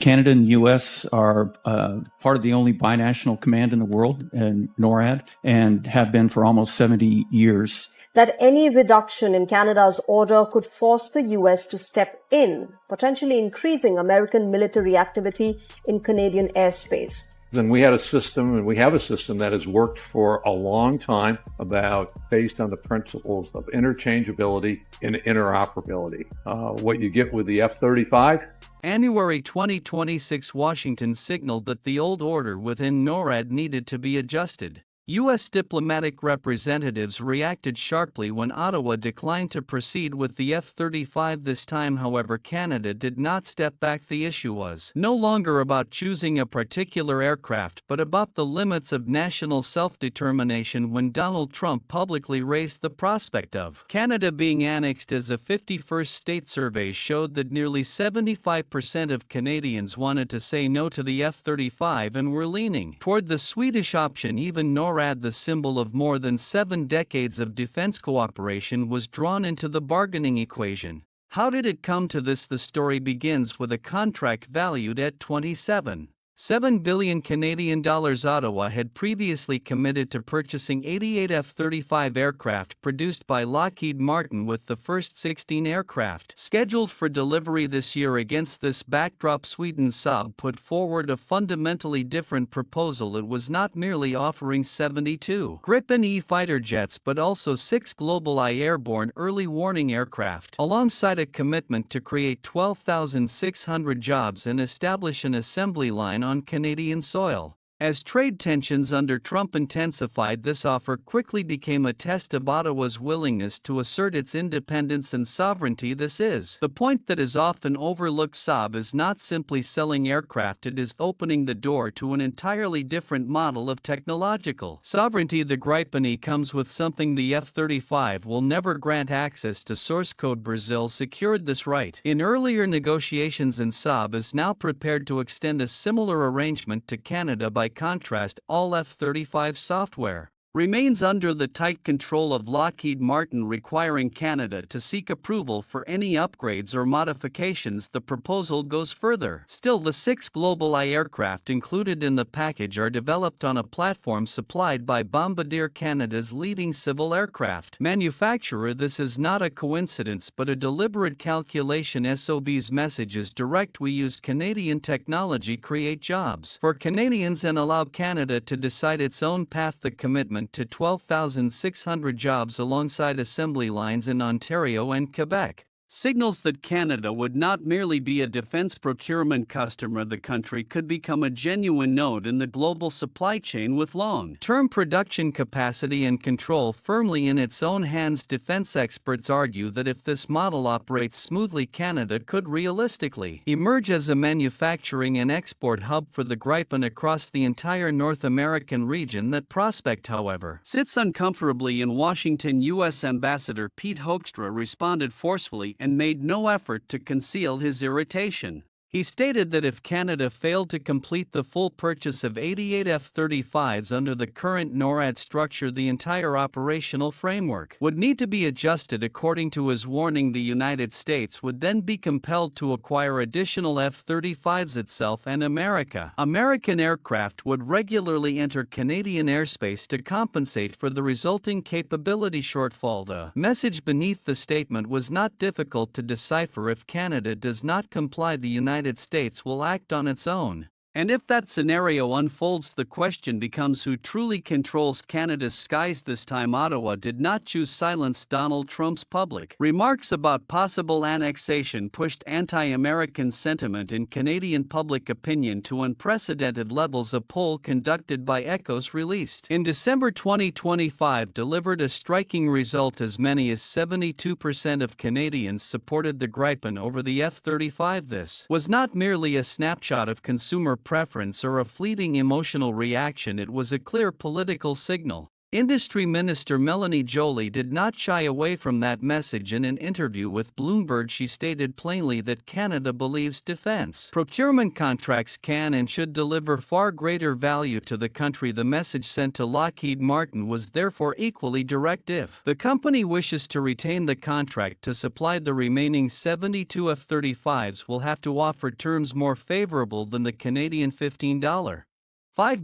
Canada and U.S. are part of the only binational command in the world, NORAD, and have been for almost 70 years. That any reduction in Canada's order could force the U.S. to step in, potentially increasing American military activity in Canadian airspace. And we had a system, and we have a system that has worked for a long time based on the principles of interchangeability and interoperability. What you get with the F-35. January 2026, Washington signaled that the old order within NORAD needed to be adjusted. U.S. diplomatic representatives reacted sharply when Ottawa declined to proceed with the F-35 this time. However, Canada did not step back. The issue was no longer about choosing a particular aircraft but about the limits of national self-determination when Donald Trump publicly raised the prospect of Canada being annexed as a 51st state. Surveys showed that nearly 75% of Canadians wanted to say no to the F-35 and were leaning toward the Swedish option. Even NORAD, the symbol of more than 7 decades of defense cooperation, was drawn into the bargaining equation. How did it come to this? The story begins with a contract valued at $27.7 billion Canadian dollars. Ottawa had previously committed to purchasing 88 F-35 aircraft produced by Lockheed Martin, with the first 16 aircraft scheduled for delivery this year. Against this backdrop, Sweden's Saab put forward a fundamentally different proposal. It was not merely offering 72 Gripen E fighter jets but also 6 Global I airborne early warning aircraft, alongside a commitment to create 12,600 jobs and establish an assembly line on Canadian soil. As trade tensions under Trump intensified, this offer quickly became a test of Ottawa's willingness to assert its independence and sovereignty. This is the point that is often overlooked. Saab is not simply selling aircraft, it is opening the door to an entirely different model of technological sovereignty. The Gripen E comes with something the F-35 will never grant: access to source code. Brazil secured this right in earlier negotiations, and Saab is now prepared to extend a similar arrangement to Canada. By contrast, all F-35 software remains under the tight control of Lockheed Martin, requiring Canada to seek approval for any upgrades or modifications. The proposal goes further. Still, the 6 Global I aircraft included in the package are developed on a platform supplied by Bombardier, Canada's leading civil aircraft manufacturer. This is not a coincidence but a deliberate calculation. SOB's message is direct: we use Canadian technology, create jobs for Canadians, and allow Canada to decide its own path. The commitment to 12,600 jobs alongside assembly lines in Ontario and Quebec signals that Canada would not merely be a defense procurement customer. The country could become a genuine node in the global supply chain with long-term production capacity and control firmly in its own hands. Defense experts argue that if this model operates smoothly, Canada could realistically emerge as a manufacturing and export hub for the Gripen across the entire North American region. That prospect, however, sits uncomfortably in Washington. U.S. Ambassador Pete Hoekstra responded forcefully and made no effort to conceal his irritation. He stated that if Canada failed to complete the full purchase of 88 F-35s under the current NORAD structure, the entire operational framework would need to be adjusted. According to his warning, the United States would then be compelled to acquire additional F-35s itself, and American aircraft would regularly enter Canadian airspace to compensate for the resulting capability shortfall. The message beneath the statement was not difficult to decipher: if Canada does not comply, the United States will act on its own. And if that scenario unfolds, the question becomes who truly controls Canada's skies. This time, Ottawa did not choose silence. Donald Trump's public remarks about possible annexation pushed anti-American sentiment in Canadian public opinion to unprecedented levels. A poll conducted by Ecos released in December 2025 delivered a striking result: as many as 72% of Canadians supported the Gripen over the F-35. This was not merely a snapshot of consumer preference or a fleeting emotional reaction, it was a clear political signal. Industry Minister Melanie Joly did not shy away from that message in an interview with Bloomberg. She stated plainly that Canada believes defense procurement contracts can and should deliver far greater value to the country. The message sent to Lockheed Martin was therefore equally direct. If the company wishes to retain the contract to supply the remaining 72 F-35s, will have to offer terms more favorable than the Canadian $15.5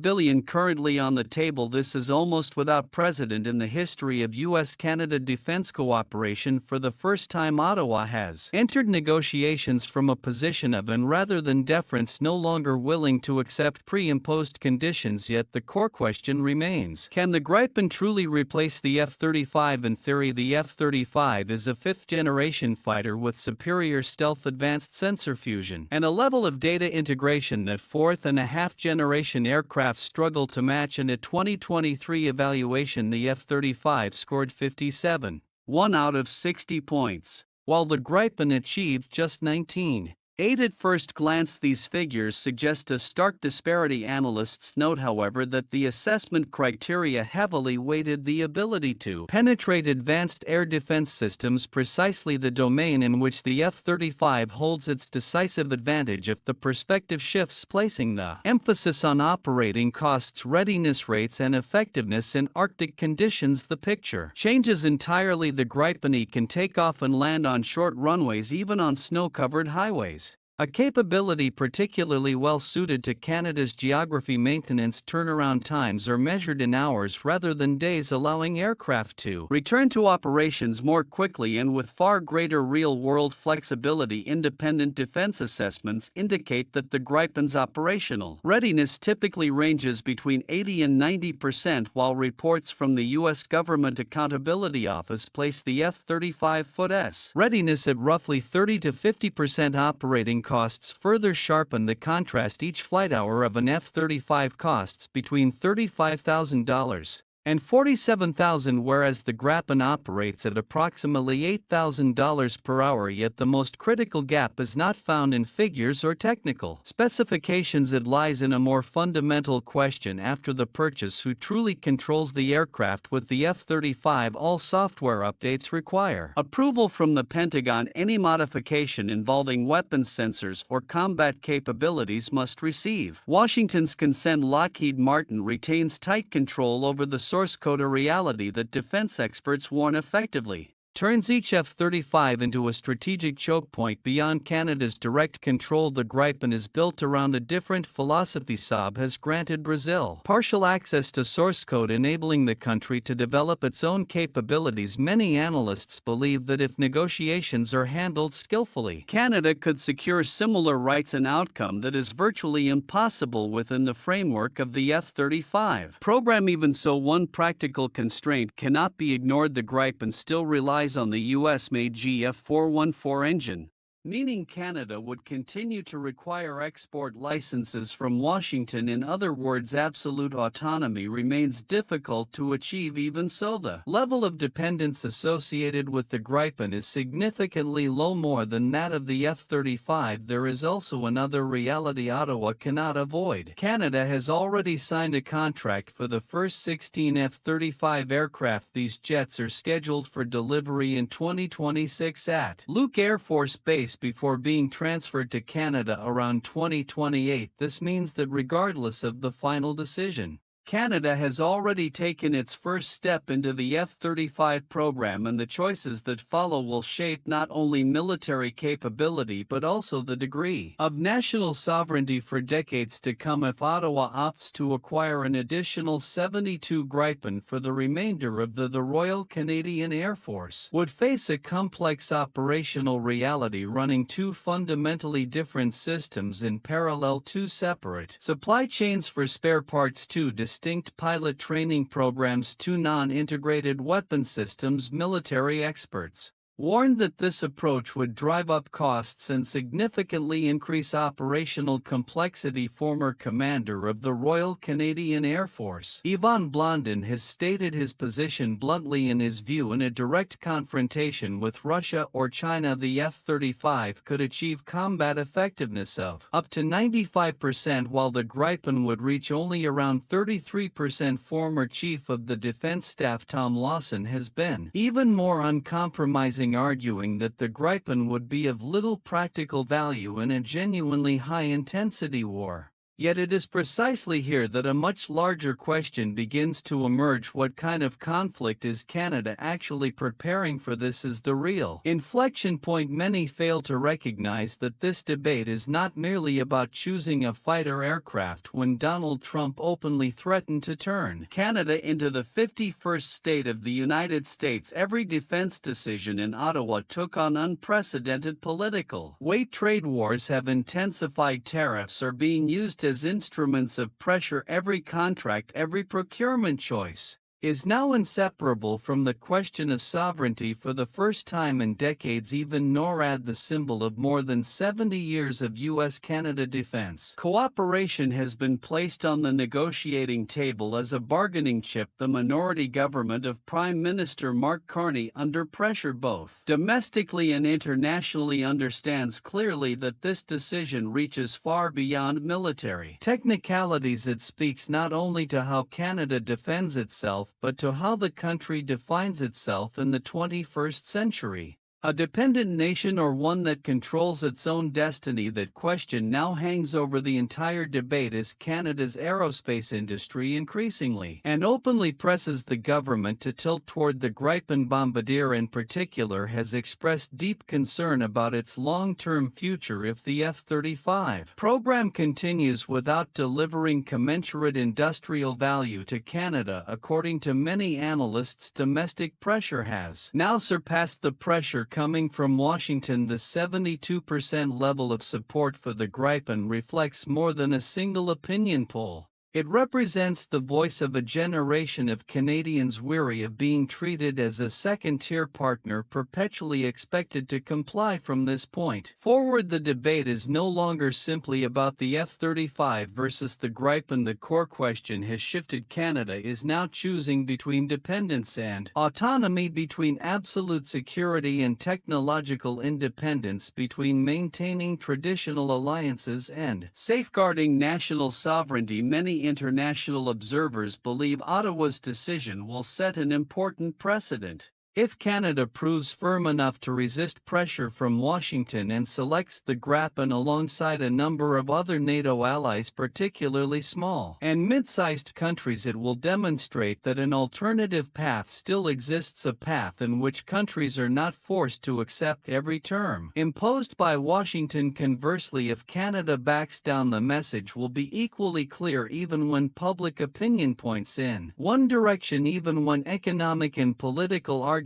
billion currently on the table. This is almost without precedent in the history of U.S. Canada defense cooperation. For the first time, Ottawa has entered negotiations from a position of and rather than deference, no longer willing to accept pre-imposed conditions. Yet the core question remains: can the Gripen truly replace the F-35? In theory, the F-35 is a fifth-generation fighter with superior stealth, advanced sensor fusion, and a level of data integration that fourth-and-a-half-generation aircraft struggle to match. In a 2023 evaluation, the F-35 scored 57.1 out of 60 points, while the Gripen achieved just 19.8. At first glance, these figures suggest a stark disparity. Analysts note, however, that the assessment criteria heavily weighted the ability to penetrate advanced air defense systems, precisely the domain in which the F-35 holds its decisive advantage. If the perspective shifts, placing the emphasis on operating costs, readiness rates, and effectiveness in Arctic conditions, the picture changes entirely. The Gripen can take off and land on short runways, even on snow-covered highways, a capability particularly well suited to Canada's geography. Maintenance turnaround times are measured in hours rather than days, allowing aircraft to return to operations more quickly and with far greater real-world flexibility. Independent defense assessments indicate that the Gripen's operational readiness typically ranges between 80 and 90%, while reports from the U.S. Government Accountability Office place the F-35's readiness at roughly 30 to 50%. Operating costs further sharpen the contrast. Each flight hour of an F-35 costs between $35,000 and $47,000, whereas the Gripen operates at approximately $8,000 per hour. Yet the most critical gap is not found in figures or technical specifications. It lies in a more fundamental question: after the purchase, who truly controls the aircraft? With the F-35, all software updates require approval from the Pentagon. Any modification involving weapons sensors or combat capabilities must receive Washington's consent. Lockheed Martin retains tight control over the source code, a reality that defense experts warn effectively turns each F-35 into a strategic choke point beyond Canada's direct control. The Gripen is built around a different philosophy. Saab has granted Brazil partial access to source code, enabling the country to develop its own capabilities. Many analysts believe that if negotiations are handled skillfully, Canada could secure similar rights, an outcome that is virtually impossible within the framework of the F-35 program. Even so, one practical constraint cannot be ignored: the Gripen still relies on the U.S.-made GF414 engine, meaning Canada would continue to require export licenses from Washington. In other words, absolute autonomy remains difficult to achieve. Even so, the level of dependence associated with the Gripen is significantly low, more than that of the F-35. There is also another reality Ottawa cannot avoid. Canada has already signed a contract for the first 16 F-35 aircraft. These jets are scheduled for delivery in 2026 at Luke Air Force Base, before being transferred to Canada around 2028. This means that regardless of the final decision, Canada has already taken its first step into the F-35 program, and the choices that follow will shape not only military capability but also the degree of national sovereignty for decades to come. If Ottawa opts to acquire an additional 72 Gripen for the remainder of the Royal Canadian Air Force would face a complex operational reality: running two fundamentally different systems in parallel, two separate supply chains for spare parts, two distinct pilot training programs, two non-integrated weapon systems. Military experts warned that this approach would drive up costs and significantly increase operational complexity. Former commander of the Royal Canadian Air Force, Yvon Blondin, has stated his position bluntly. In his view, in a direct confrontation with Russia or China, the F-35 could achieve combat effectiveness of up to 95%, while the Gripen would reach only around 33%. Former Chief of the Defense Staff Tom Lawson has been even more uncompromising, arguing that the Gripen would be of little practical value in a genuinely high-intensity war. Yet it is precisely here that a much larger question begins to emerge. What kind of conflict is Canada actually preparing for? This is the real inflection point. Many fail to recognize that this debate is not merely about choosing a fighter aircraft. When Donald Trump openly threatened to turn Canada into the 51st state of the United States, every defense decision in Ottawa took on unprecedented political weight. Trade wars have intensified. Tariffs are being used as instruments of pressure. Every contract, every procurement choice is now inseparable from the question of sovereignty. For the first time in decades, even NORAD, the symbol of more than 70 years of U.S. Canada defense cooperation, has been placed on the negotiating table as a bargaining chip. The minority government of Prime Minister Mark Carney, under pressure both domestically and internationally, understands clearly that this decision reaches far beyond military technicalities. It speaks not only to how Canada defends itself, but to how the country defines itself in the 21st century. A dependent nation or one that controls its own destiny? That question now hangs over the entire debate as Canada's aerospace industry increasingly and openly presses the government to tilt toward the Gripen. Bombardier in particular has expressed deep concern about its long-term future if the F-35 program continues without delivering commensurate industrial value to Canada. According to many analysts, domestic pressure has now surpassed the pressure coming from Washington. The 72% level of support for the Gripen reflects more than a single opinion poll. It represents the voice of a generation of Canadians weary of being treated as a second-tier partner, perpetually expected to comply. From this point forward, the debate is no longer simply about the F-35 versus the Gripen. The core question has shifted. Canada is now choosing between dependence and autonomy, between absolute security and technological independence, between maintaining traditional alliances and safeguarding national sovereignty. Many international observers believe Ottawa's decision will set an important precedent. If Canada proves firm enough to resist pressure from Washington and selects the Gripen alongside a number of other NATO allies, particularly small and mid-sized countries, it will demonstrate that an alternative path still exists, a path in which countries are not forced to accept every term imposed by Washington. Conversely, if Canada backs down, the message will be equally clear, even when public opinion points in one direction. Even when economic and political arguments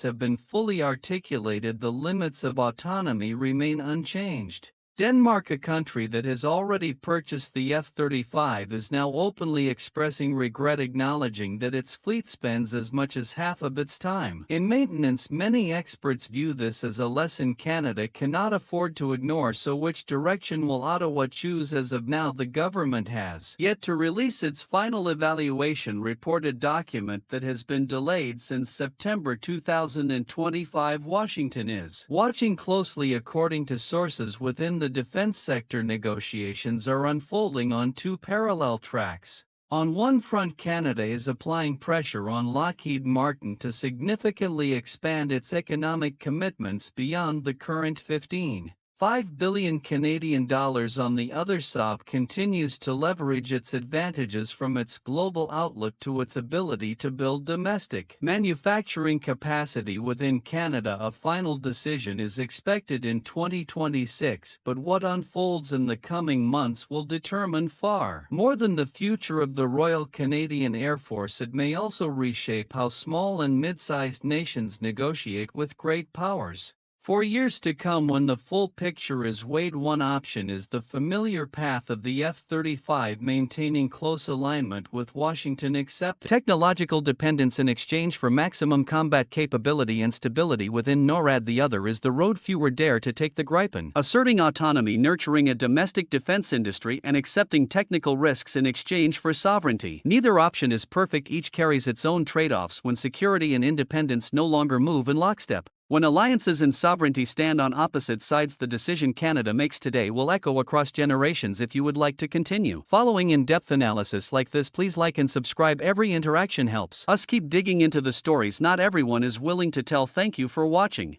have been fully articulated, the limits of autonomy remain unchanged. Denmark, a country that has already purchased the F-35, is now openly expressing regret, acknowledging that its fleet spends as much as half of its time in maintenance. Many experts view this as a lesson Canada cannot afford to ignore. So which direction will Ottawa choose? As of now, the government has yet to release its final evaluation report, a document that has been delayed since September 2025. Washington is watching closely. According to sources within the defense sector, negotiations are unfolding on two parallel tracks. On one front, Canada is applying pressure on Lockheed Martin to significantly expand its economic commitments beyond the current $15.5 billion Canadian dollars. On the other, Saab continues to leverage its advantages from its global outlook to its ability to build domestic manufacturing capacity within Canada. A final decision is expected in 2026, but what unfolds in the coming months will determine far more than the future of the Royal Canadian Air Force. It may also reshape how small and mid-sized nations negotiate with great powers. For years to come, when the full picture is weighed, one option is the familiar path of the F-35, maintaining close alignment with Washington, accepting technological dependence in exchange for maximum combat capability and stability within NORAD. The other is the road fewer dare to take, the Gripen, asserting autonomy, nurturing a domestic defense industry, and accepting technical risks in exchange for sovereignty. Neither option is perfect, each carries its own trade-offs when security and independence no longer move in lockstep. When alliances and sovereignty stand on opposite sides, the decision Canada makes today will echo across generations. If you would like to continue following in-depth analysis like this, please like and subscribe. Every interaction helps us keep digging into the stories not everyone is willing to tell. Thank you for watching.